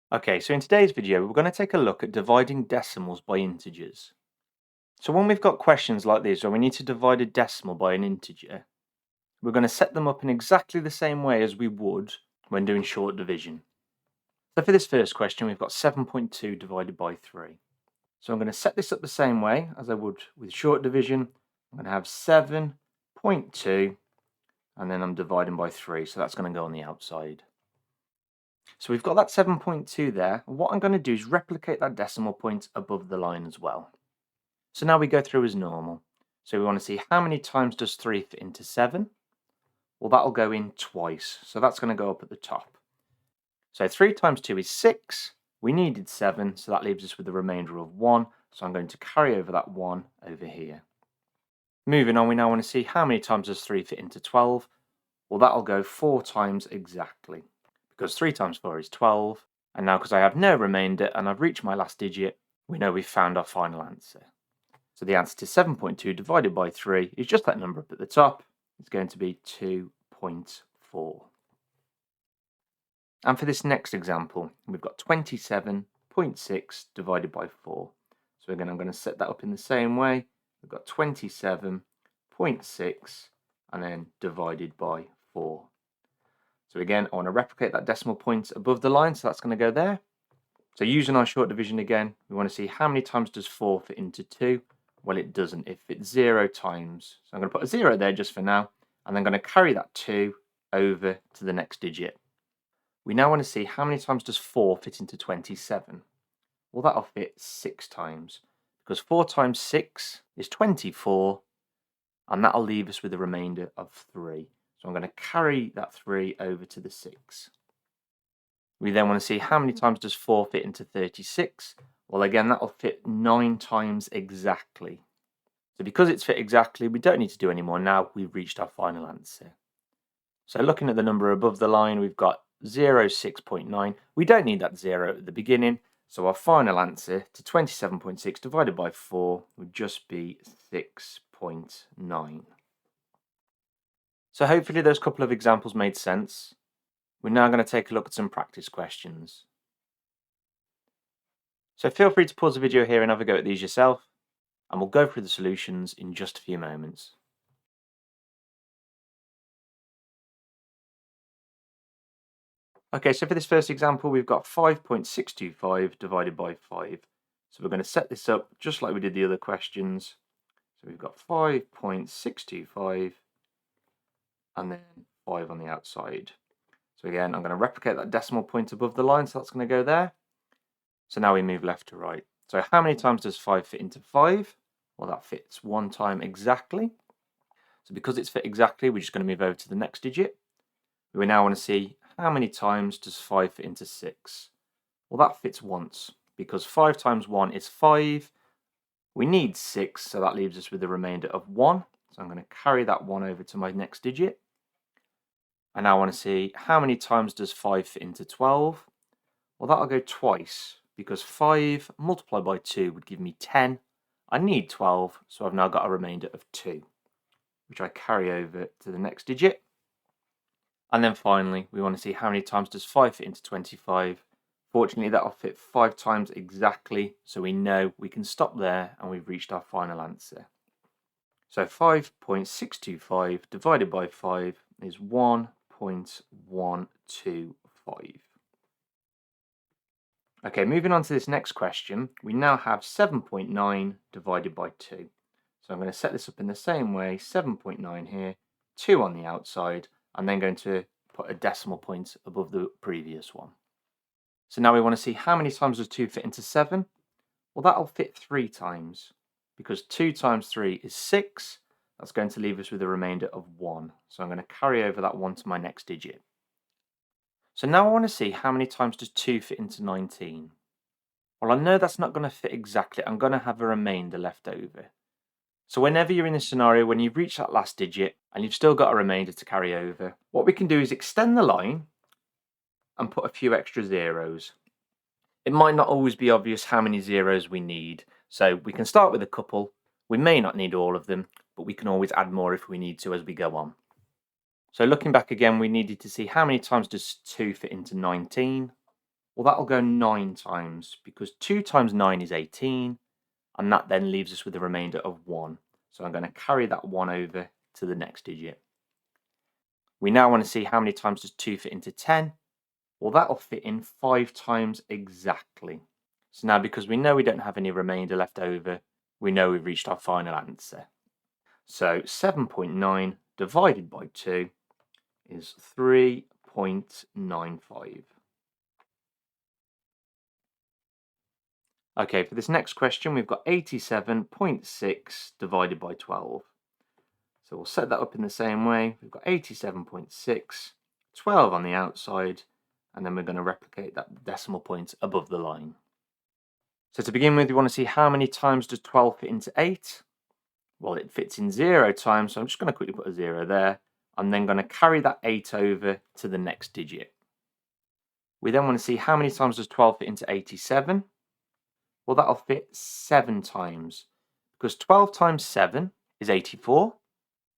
Okay, so in today's video, we're going to take a look at dividing decimals by integers. So when we've got questions like this, where we need to divide a decimal by an integer, we're going to set them up in exactly the same way as we would when doing short division. So for this first question, we've got 7.2 divided by 3. So I'm going to set this up the same way as I would with short division. I'm going to have 7.2, and then I'm dividing by 3, so that's going to go on the outside. So we've got that 7.2 there. What I'm going to do is replicate that decimal point above the line as well. So now we go through as normal. So we want to see how many times does 3 fit into 7? Well, that'll go in twice. So that's going to go up at the top. So 3 times 2 is 6. We needed 7, so that leaves us with a remainder of 1. So I'm going to carry over that 1 over here. Moving on, we now want to see how many times does 3 fit into 12? Well, that'll go 4 times exactly, because 3 times 4 is 12, and now because I have no remainder and I've reached my last digit, we know we've found our final answer. So the answer to 7.2 divided by 3 is just that number up at the top. It's going to be 2.4. And for this next example, we've got 27.6 divided by 4. So again, I'm going to set that up in the same way. We've got 27.6 and then divided by 4. So again, I want to replicate that decimal point above the line, so that's going to go there. So using our short division again, we want to see how many times does 4 fit into 2? Well, it doesn't. It fits 0 times. So I'm going to put a 0 there just for now, and then I'm going to carry that 2 over to the next digit. We now want to see how many times does 4 fit into 27? Well, that'll fit 6 times, because 4 times 6 is 24, and that'll leave us with a remainder of 3. So I'm going to carry that 3 over to the 6. We then want to see how many times does 4 fit into 36? Well, again, that'll fit 9 times exactly. So because it's fit exactly, we don't need to do any more now. We've reached our final answer. So looking at the number above the line, we've got 6.9. We don't need that 0 at the beginning. So our final answer to 27.6 divided by 4 would just be 6.9. So hopefully those couple of examples made sense. We're now going to take a look at some practice questions. So feel free to pause the video here and have a go at these yourself, and we'll go through the solutions in just a few moments. Okay, so for this first example, we've got 5.625 divided by 5. So we're going to set this up just like we did the other questions. So we've got 5.625 and then 5 on the outside. So again, I'm going to replicate that decimal point above the line, so that's going to go there. So now we move left to right. So how many times does 5 fit into 5? Well, that fits 1 time exactly. So because it's fit exactly, we're just going to move over to the next digit. We now want to see how many times does 5 fit into 6? Well, that fits once, because 5 times 1 is 5. We need 6, so that leaves us with a remainder of 1. So I'm going to carry that 1 over to my next digit. And now I want to see how many times does 5 fit into 12? Well, that'll go twice, because 5 multiplied by 2 would give me 10. I need 12, so I've now got a remainder of 2, which I carry over to the next digit. And then finally, we want to see how many times does 5 fit into 25. Fortunately, that'll fit 5 times exactly, so we know we can stop there and we've reached our final answer. So 5.625 divided by 5 is 1.125. Okay, moving on to this next question, we now have 7.9 divided by 2. So I'm going to set this up in the same way, 7.9 here, 2 on the outside, and then going to put a decimal point above the previous one. So now we want to see how many times does 2 fit into 7? Well, that'll fit 3 times, because 2 times 3 is 6. That's going to leave us with a remainder of 1. So I'm going to carry over that 1 to my next digit. So now I want to see how many times does 2 fit into 19? Well, I know that's not going to fit exactly. I'm going to have a remainder left over. So whenever you're in this scenario, when you've reached that last digit and you've still got a remainder to carry over, what we can do is extend the line and put a few extra zeros. It might not always be obvious how many zeros we need, so we can start with a couple. We may not need all of them, but we can always add more if we need to as we go on. So looking back again, we needed to see how many times does 2 fit into 19. Well, that'll go 9 times, because 2 times 9 is 18, and that then leaves us with a remainder of 1. So I'm going to carry that 1 over to the next digit. We now want to see how many times does 2 fit into 10. Well, that'll fit in 5 times exactly. So now, because we know we don't have any remainder left over, we know we've reached our final answer. So 7.9 divided by 2 is 3.95. Okay, for this next question, we've got 87.6 divided by 12. So we'll set that up in the same way. We've got 87.6, 12 on the outside, and then we're going to replicate that decimal point above the line. So to begin with, we want to see how many times does 12 fit into 8? Well, it fits in 0 times, so I'm just going to quickly put a 0 there. I'm then going to carry that 8 over to the next digit. We then want to see how many times does 12 fit into 87? Well, that'll fit 7 times, because 12 times 7 is 84.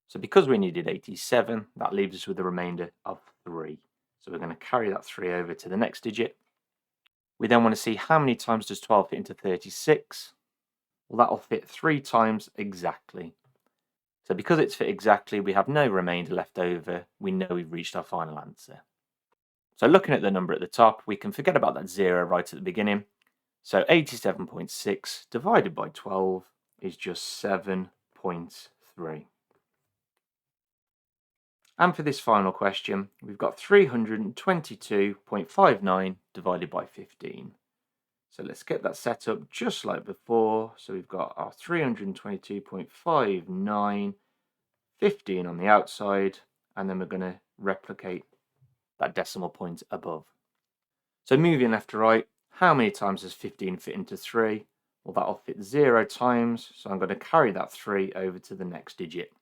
So because we needed 87, that leaves us with a remainder of 3. So we're going to carry that 3 over to the next digit. We then want to see how many times does 12 fit into 36? Well, that'll fit 3 times exactly. So because it's fit exactly, we have no remainder left over. We know we've reached our final answer. So looking at the number at the top, we can forget about that 0 right at the beginning. So 87.6 divided by 12 is just 7.3. And for this final question, we've got 322.59 divided by 15. So let's get that set up just like before. So we've got our 322.59, 15 on the outside, and then we're going to replicate that decimal point above. So moving left to right, how many times does 15 fit into 3? Well, that'll fit 0 times, so I'm going to carry that 3 over to the next digit.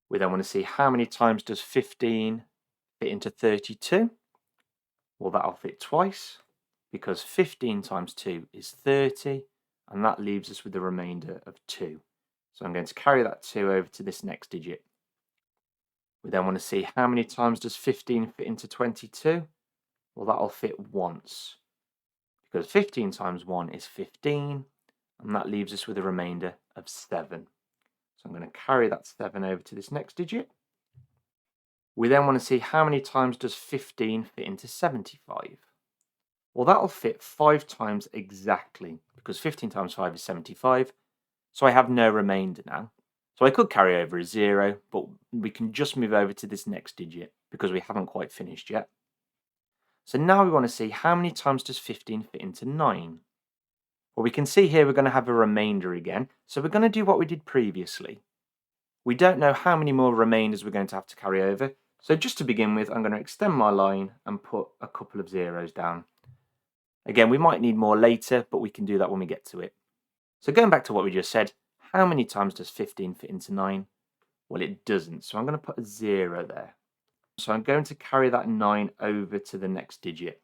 We then want to see how many times does 15 fit into 32? Well, that'll fit twice, because 15 times 2 is 30, and that leaves us with a remainder of 2. So I'm going to carry that 2 over to this next digit. We then want to see how many times does 15 fit into 22? Well, that'll fit once, because 15 times 1 is 15, and that leaves us with a remainder of 7. So I'm going to carry that 7 over to this next digit. We then want to see how many times does 15 fit into 75? Well, that'll fit 5 times exactly, because 15 times 5 is 75, so I have no remainder now. So I could carry over a 0, but we can just move over to this next digit, because we haven't quite finished yet. So now we want to see how many times does 15 fit into 9? Well, we can see here we're going to have a remainder again, so we're going to do what we did previously. We don't know how many more remainders we're going to have to carry over, so just to begin with, I'm going to extend my line and put a couple of zeros down. Again, we might need more later, but we can do that when we get to it. So going back to what we just said, how many times does 15 fit into 9? Well, it doesn't, so I'm going to put a 0 there. So I'm going to carry that 9 over to the next digit.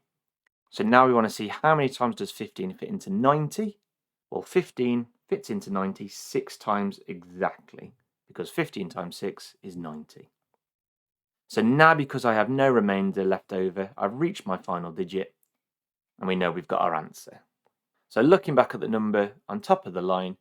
So now we want to see how many times does 15 fit into 90? Well, 15 fits into 90 6 times exactly, because 15 times 6 is 90. So now, because I have no remainder left over, I've reached my final digit, and we know we've got our answer. So looking back at the number on top of the line,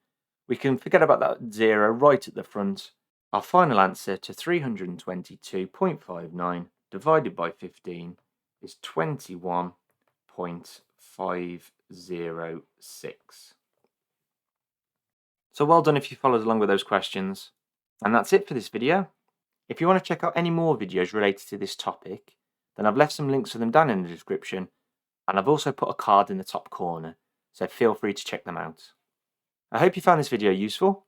we can forget about that 0 right at the front. Our final answer to 322.59 divided by 15 is 21.506. So well done if you followed along with those questions. And that's it for this video. If you want to check out any more videos related to this topic, then I've left some links for them down in the description, and I've also put a card in the top corner, so feel free to check them out. I hope you found this video useful.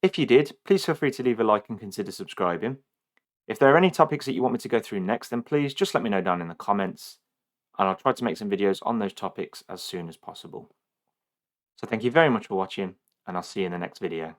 If you did, please feel free to leave a like and consider subscribing. If there are any topics that you want me to go through next, then please just let me know down in the comments, and I'll try to make some videos on those topics as soon as possible. So thank you very much for watching, and I'll see you in the next video.